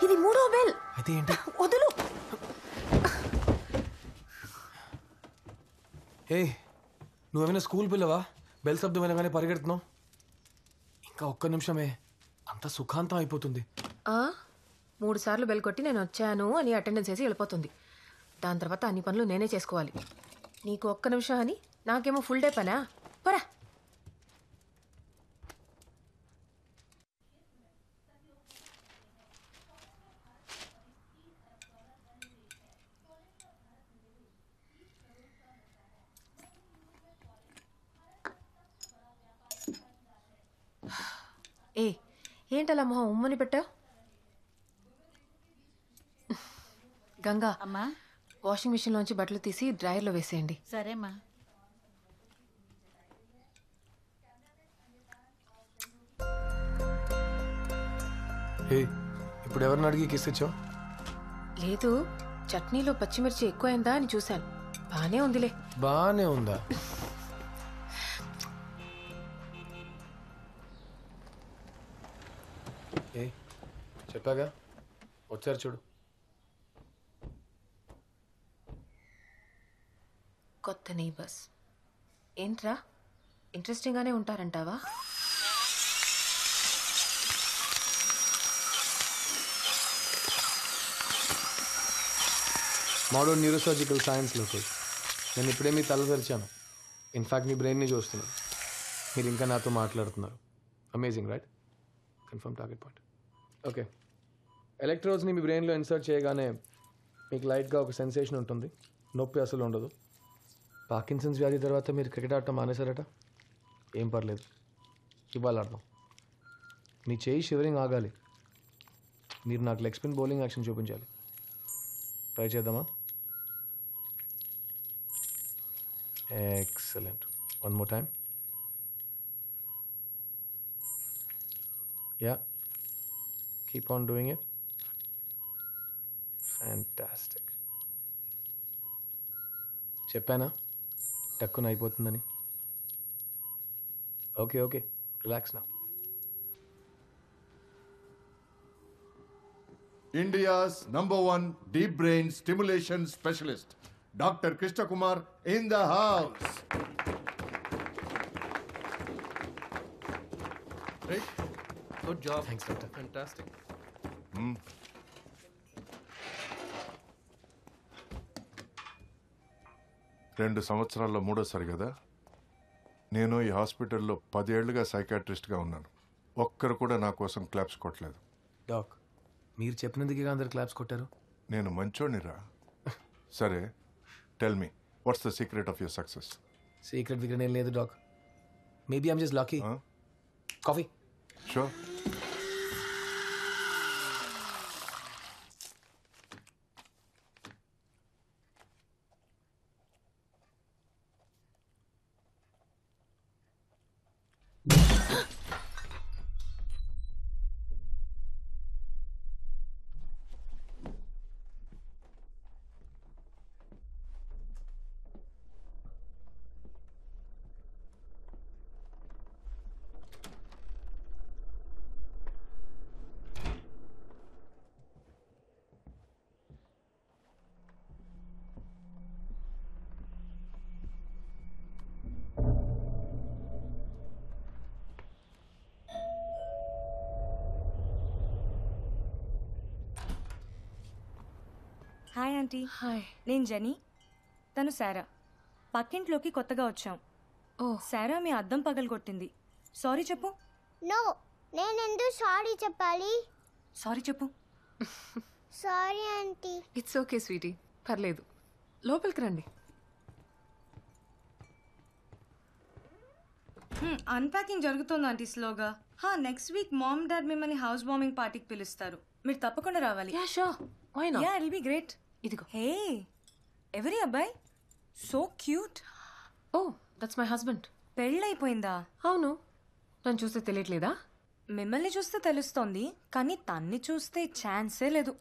ఇది మూడో బెల్. అయితే ఏంటి? వదులు. నువ్వేమైనా స్కూల్ పిల్లవా? బెల్ శబ్దం వినగానే పరిగెడుతున్నావు. ఇంకా ఒక్క నిమిషమే, అంత సుఖాంతం అయిపోతుంది. 3 సార్లు బెల్ కొట్టి నేను వచ్చాను అని అటెండెన్స్ వేసి వెళ్ళిపోతుంది. దాని తర్వాత అన్ని పనులు నేనే చేసుకోవాలి. నీకు ఒక్క నిమిషం అని, నాకేమో ఫుల్ డే పనా? పరా. ఏంటలా మొహం ఉమ్మని పెట్టావు? గంగా, అమ్మా, వాషింగ్ మిషన్ లోంచి బట్టలు తీసి డ్రైయర్లో వేసేయండి. సరేమ్మా. ఇప్పుడు ఎవరిని అడిగి కిస్ ఇచ్చావు? లేదు, చట్నీలో పచ్చిమిర్చి ఎక్కువైందా అని చూశాను. బానే ఉందిలే. బానే ఉందా? చెప్పాగా, వచ్చారు చూడు. కొత్త నైబర్స్ ఏంట్రా, ఇంట్రెస్టింగ్ గానే ఉంటారంటావా? మోడర్న్ న్యూరోసర్జికల్ సైన్స్ లోకి నేను ఇప్పుడే మీ తల తెరిచాను. ఇన్ఫాక్ట్ మీ బ్రెయిన్ని చూస్తున్నాను. మీరు ఇంకా నాతో మాట్లాడుతున్నారు. Amazing, right? Confirm target point. Okay, ఎలక్ట్రోడ్స్ని మీ బ్రెయిన్లో ఇన్సర్ట్ చేయగానే మీకు లైట్గా ఒక సెన్సేషన్ ఉంటుంది. నొప్పి అసలు ఉండదు. పార్కిన్సన్స్ వ్యాధి తర్వాత మీరు క్రికెట్ ఆడటం మానేశారట. ఏం పర్లేదు, ఇవాళ ఆడదాం. మీ చేయి షివరింగ్ ఆగాలి. మీరు నాకు లెగ్ స్పిన్ బౌలింగ్ యాక్షన్ చూపించాలి. ట్రై చేద్దామా? Excellent. One more time. Yeah, keep on doing it. Fantastic. చెప్పానా టక్కున అయిపోతుందని? ఓకే ఓకే, రిలాక్స్ నా. India's #1 deep brain stimulation specialist, Dr. Krishna Kumar in the house. Right? Good job. Thanks, doctor. Fantastic. 2 సంవత్సరాల్లో మూడోసారి కదా. నేను ఈ హాస్పిటల్లో 10 ఏళ్లుగా సైకాట్రిస్ట్గా ఉన్నాను. ఒక్కరు కూడా నా కోసం క్లాప్స్ కొట్టలేదు. డాక్, మీరు చెప్పినందుకే అందరు క్లాప్స్ కొట్టారు. నేను మంచోనిరా. సరే, tell me, what's the secret of your success? Secret విక్రెట్ ఏం లేదు doc. Maybe I'm just lucky. Coffee? Sure. Hi aunty. Hi. నేను జెనీ, తను శారా. పక్కింట్లోకి కొత్తగా వచ్చాం. శారా మీ అద్దం పగలగొట్టింది. సారీ చెప్పు. నో, నేనెందుకు సారీ చెప్పాలి? సారీ చెప్పు. Sorry aunty. It's okay sweetie, పర్లేదు. లోపలికి రండి. అన్ప్యాకింగ్ జరుగుతుంది ఆంటీ స్లోగా. నెక్స్ట్ వీక్ మామ్ డాడ్ మిమ్మల్ని హౌస్ వార్మింగ్ పార్టీకి పిలుస్తారు. మీరు తప్పకుండా రావాలి. Yeah sure, why not? Yeah, it be great. ఇదిగో. హే, ఎవరి అబ్బాయి? So cute. Oh, that's my husband. పెళ్ళైపోయిందా? అవును. నన్ను చూస్తే తెలియట్లేదా? మిమ్మల్ని చూస్తే తెలుస్తోంది, కానీ తన్ని చూస్తే ఛాన్సే లేదు.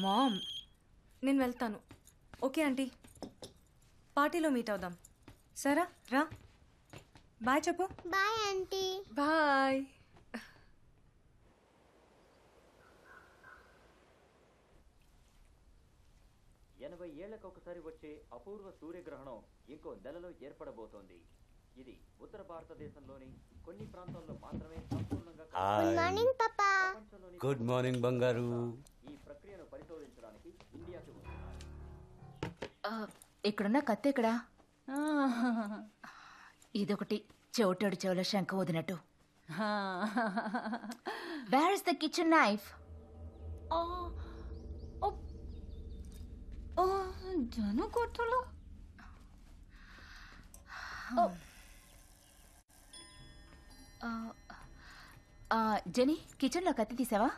మామ్, నేను వెళ్తాను. ఓకే ఆంటీ, పార్టీలో మీట్ అవుదాం. సరా రా. బాయ్ చెప్పు. Bye aunty. బాయ్. ఏళ్లకు ఒకసారి వచ్చే అపూర్వ సూర్యగ్రహణం ఇంకో నెలలో ఏర్పడబోతోంది. ఇది ఉత్తర భారతదేశంలోని కొన్ని ప్రాంతాల్లో మాత్రమే సంపూర్ణంగా గుడ్ మార్నింగ్ పాపా. గుడ్ మార్నింగ్ బంగారు. ఈ ప్రక్రియను పరిశోధించడానికి ఇండియాకి వస్తున్నారు. ఇక్కడున్న కత్తి ఎక్కడా? ఇదొకటి చెవిటాడు చెవుల శంఖ వదినట్టు. Where is the kitchen knife? జను కొట్టులో జెనీ, కిచెన్లో కత్తి తీసావా?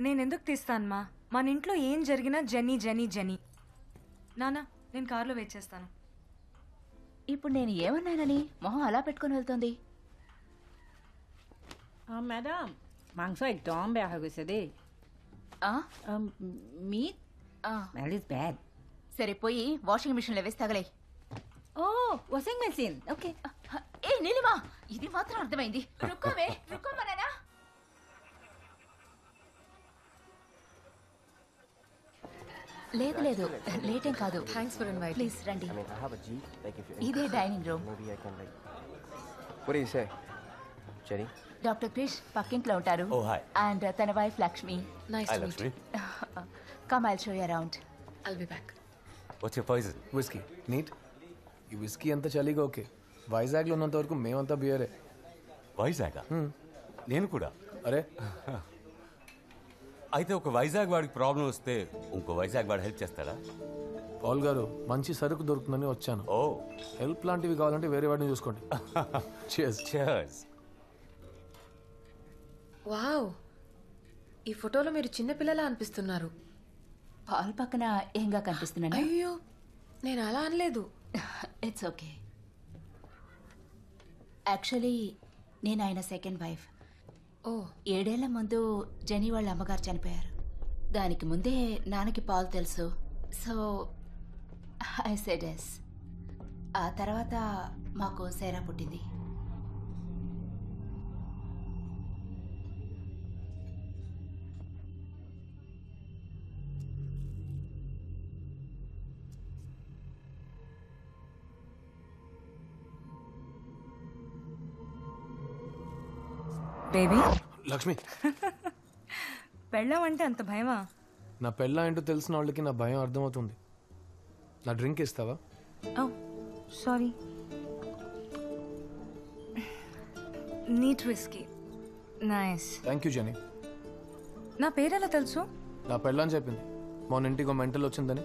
నేనెందుకు తీస్తానమ్మా? మన ఇంట్లో ఏం జరిగినా జెనీ జెనీ జెనీ. నానా, నేను కార్లో వెయిట్ చేస్తాను. ఇప్పుడు నేను ఏమన్నానని మొహం అలా పెట్టుకుని వెళ్తుంది? ম্যাডাম মাংস একদম বেয়া হৈ গৈছে দেই. Meat smell is bad. సరే పోయి వాషింగ్ మిషన్లో వేసి తగలే. Washing machine okay. ఏ నీలిమా, ఇది మాత్రం అర్థమైంది. రుక్కోవే, రుక్కోమన్నానా? లేదు లేదు, లేట్ ఏం కాదు. Thanks for invite. ప్లీజ్ రండి. ఇదే dining room. What do you say, Jenny? Doctor Krish పక్కింట్లో ఉంటారు. Oh, hi. అండ్ తన wife Lakshmi. Nice hi to meet. Lakshmi. Come I'll show you around. I'll be back. What's your poison? Whisky. Neat. ఈ whisky అంతా చలిగా okay. వైజాగ్లో ఉన్నంత వరకు మేమంతా బియరే. వైజాగ్? నేను కూడా. అరే అయితే ఒక వైజాగ్ వాడికి ప్రాబ్లం వస్తే ఇంకో వైజాగ్ వాడు హెల్ప్ చేస్తాడా? పాల్ గారు, మంచి సరుకు దొరుకుతుందని వచ్చాను. ఓ, హెల్ప్ లాంటివి కావాలంటే వేరే వాడిని చూసుకోండి. Cheers. cheers. వావ్, ఈ ఫోటోలో మీరు చిన్నపిల్లలా అనిపిస్తున్నారు. పాల్ పక్కన ఏంగా కనిపిస్తున్నాను? అయ్యో, నేను అలా అనలేదు. It's okay. యాక్చువల్లీ నేను ఆయన సెకండ్ వైఫ్. ఓ, 7 ఏళ్ల ముందు జెనీ వాళ్ళ అమ్మగారు చనిపోయారు. దానికి ముందే నాన్నకి పాల్ తెలుసు. So I said yes. ఆ తర్వాత మాకు సేరా పుట్టింది. బేబీ, లక్ష్మి, పెళ్ళం అంటే అంత భయమా? నా పెళ్ళ ఏంటో తెలిసిన వాళ్ళకి నా భయం అర్థమవుతుంది. నా డ్రింక్ ఇస్తావా? Oh sorry. Neat whisky. Nice. Thank you Jenny. నా పేరెలా తెలుసు? నా పెళ్ళని చెప్పింది. మొన్న ఇంటికి మెంటల్ వచ్చిందని.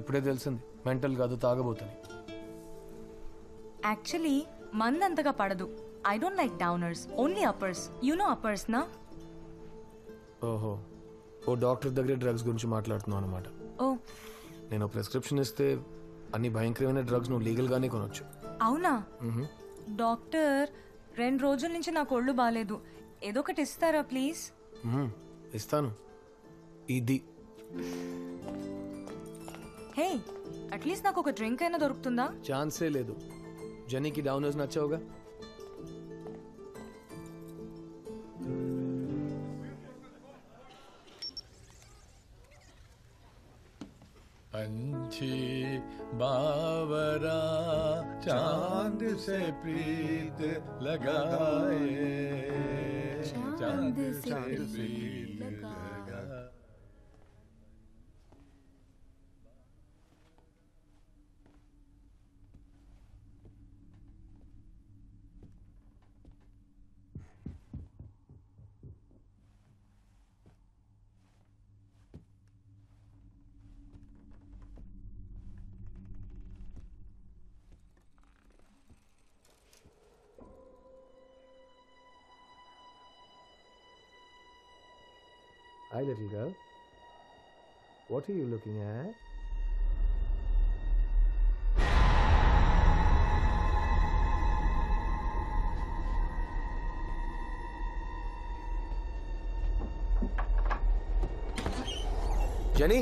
ఇప్పుడే తెలిసింది మెంటల్ కాదు, తాగబోతుంది. యాక్చువల్లీ మంది అంతగా పడదు. I don't like downers, only uppers. You know uppers నా? ఓహో, ఓ డాక్టర్ దగ్గర డ్రగ్స్ గురించి మాట్లాడుతున్నావు అనమాట. ఓ నేను ప్రిస్క్రిప్షన్ ఇస్తే అన్ని భయంకరమైన డ్రగ్స్ నువ్వు లీగల్గానే కొనొచ్చు. అవునా? డాక్టర్, 2 రోజుల నుంచి నాకు ఒళ్ళు బాగాలేదు. ఏదో ఒకటి ఇస్తారా ప్లీజ్? ఇస్తాను. ఇది హే, అట్లీస్ట్ నాకు ఒక డ్రింక్ అయినా దొరుకుతుందా? ఛాన్సే లేదు. జెనీకి డౌనర్స్ నచ్చావుగా. पंछी बावरा चांद से प्रीत लगाए, चांद से प्रीत लगाए. Hi, little girl. What are you looking at? Jenny?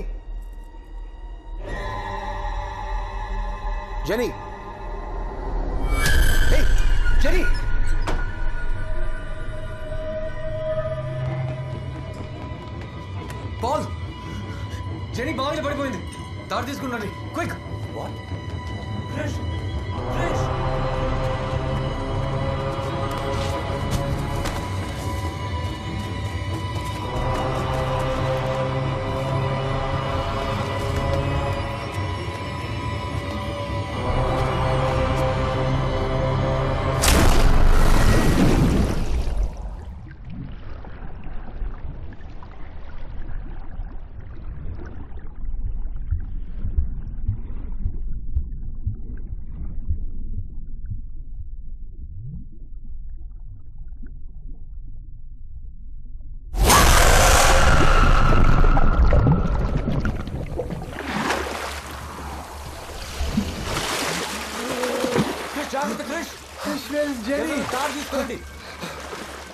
Jenny! Hey! తాడు తీసుకున్నాడు quick. What?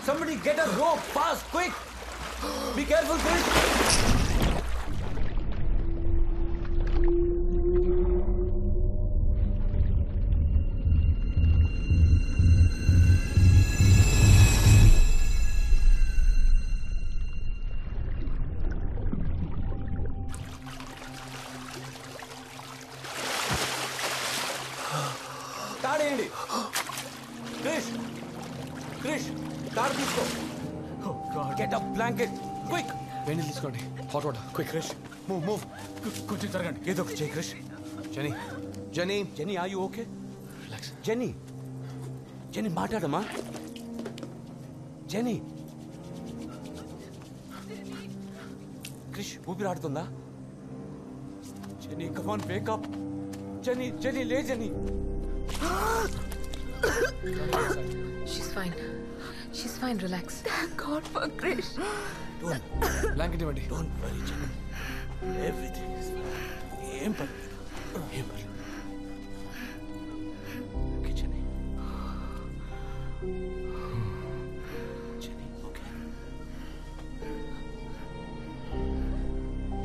Somebody get a rope fast, quick! Be careful, Chris! తాడేయండి. క్రిష్ క్రిష్ తాడు తీసుకో. Get a blanket quick. వేణి తీసుకోండి. Hot water quick. Krish move కొంచెం జరగండి. ఏదో ఒక చేయి Krish. Jenny Jenny Jenny are you okay? Relax. Jenny Jenny మాట్లాడమ్మా. జెనీ క్రిష్ ఊపిరాడుతుందా? Jenny come on wake up. Jenny Jenny లే Jenny. She's fine. She's fine. Relax. Thank God for Krish. Blanket ఇవ్వండి. Don't worry, Jenny. Everything is fine. ఏం పర్లేదు. ఏం పర్లేదు. Okay, Jenny. Jenny, okay.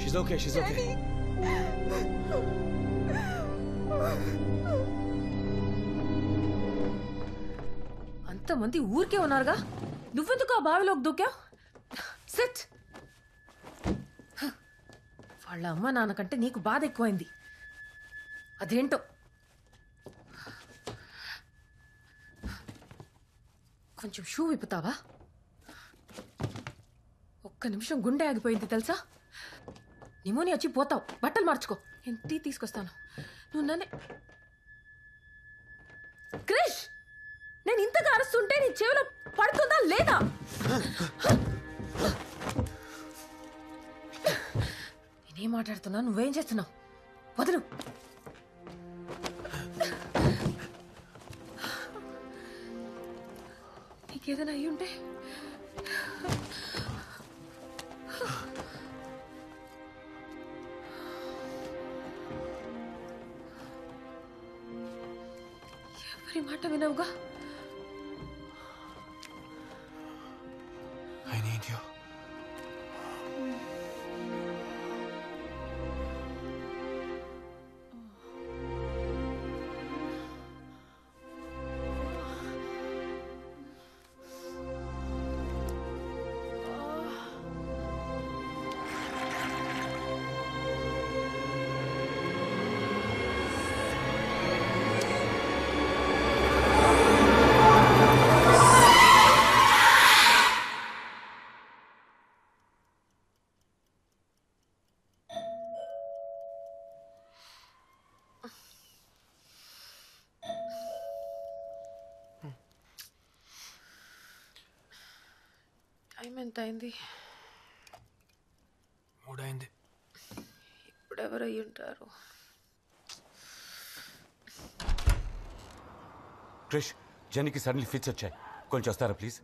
She's okay. She's okay. అంతమంది ఊరికే ఉన్నారుగా, నువ్వెందుకు ఆ బావిలోకి దూకావు? సిట్. వాళ్ళ అమ్మ నాన్నకంటే నీకు బాధ ఎక్కువైంది. అదేంటో. కొంచెం షూ విప్పుతావా? ఒక్క నిమిషం గుండె ఆగిపోయింది తెలుసా? నిమోనియా వచ్చి పోతావు. బట్టలు మార్చుకో. నేను టీ తీసుకొస్తాను. నువ్వు నన్నే. క్రిష్, నేను ఇంతగా అరుస్తుంటే నీ చెవిలో పడుతుందా లేదా? నేనేం మాట్లాడుతున్నా, నువ్వేం చేస్తున్నావు? వదలు. నీకేదైనా అయ్యి ఉంటే ఎవరి మాట వినవుగా? I need you. టైం ఎంత అయింది? 3 అయింది. ఇప్పుడెవరు అయ్యి ఉంటారు? క్రిష్, జెనీకి సడన్లీ ఫిట్స్ వచ్చాయి. కొంచెం వస్తారా please?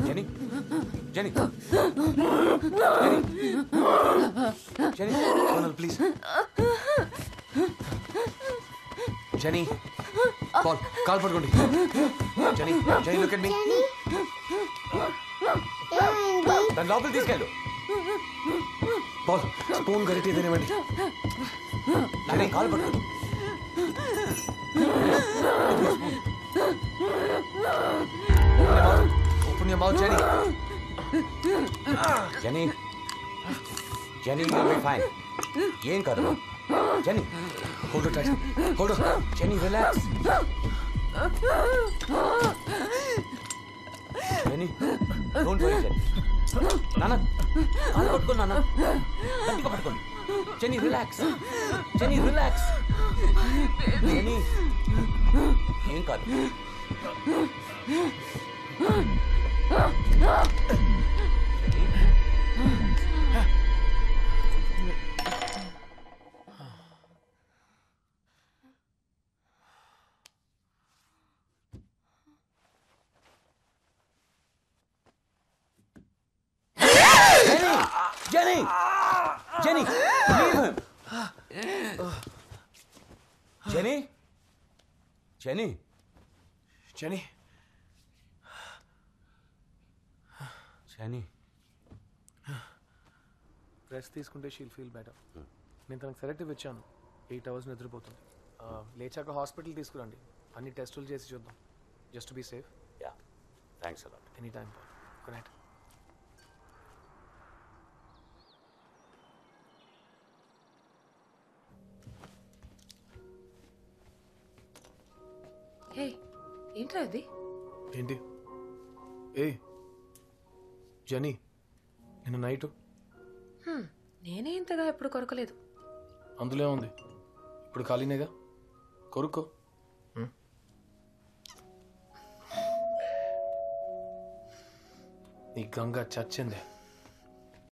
Jenny Jenny Jenny Jenny please. Jenny కాల్ పట్టుకోండి. Jenny Jenny look at me. దాని లోపలికి తీసుకెళ్ళు. పాల్ స్పూన్ గరిటె తినేవండి. జెనీ కాల్ పట్టుకోండి. Open your mouth, Jenny. Jenny Jenny you'll be fine. ఏం కాదు Jenny. Hold tight, hold. Jenny relax. Jenny don't worry Jenny. నాన్న కాలు పట్టుకోండి, నాన్న గట్టిగా పట్టుకోండి. Jenny relax, Jenny relax. Jenny ఏం కాదు. Jenny! Jenny! Leave him! Jenny? Jenny? Jenny? Jenny? Rest తీసుకుంటే షీల్ ఫీల్ బెటర్. నేను తనకు సెలెక్టివ్ ఇచ్చాను. 8 hours నిద్రపోతుంది. లేచాక హాస్పిటల్ తీసుకురండి, అన్ని టెస్టులు చేసి చూద్దాం. Just be safe. Yeah thanks a lot. Any time. Good night. Hey ఏంట్రా ఇది? ఏంటి? ఏ జెనీ, నిన్న నైటు నేనే ఇంతగా ఎప్పుడు కొరకలేదు. అందులో ఉంది. ఇప్పుడు ఖాళీనేగా, కొరుక్కో. ఈ గంగ చచ్చిందే.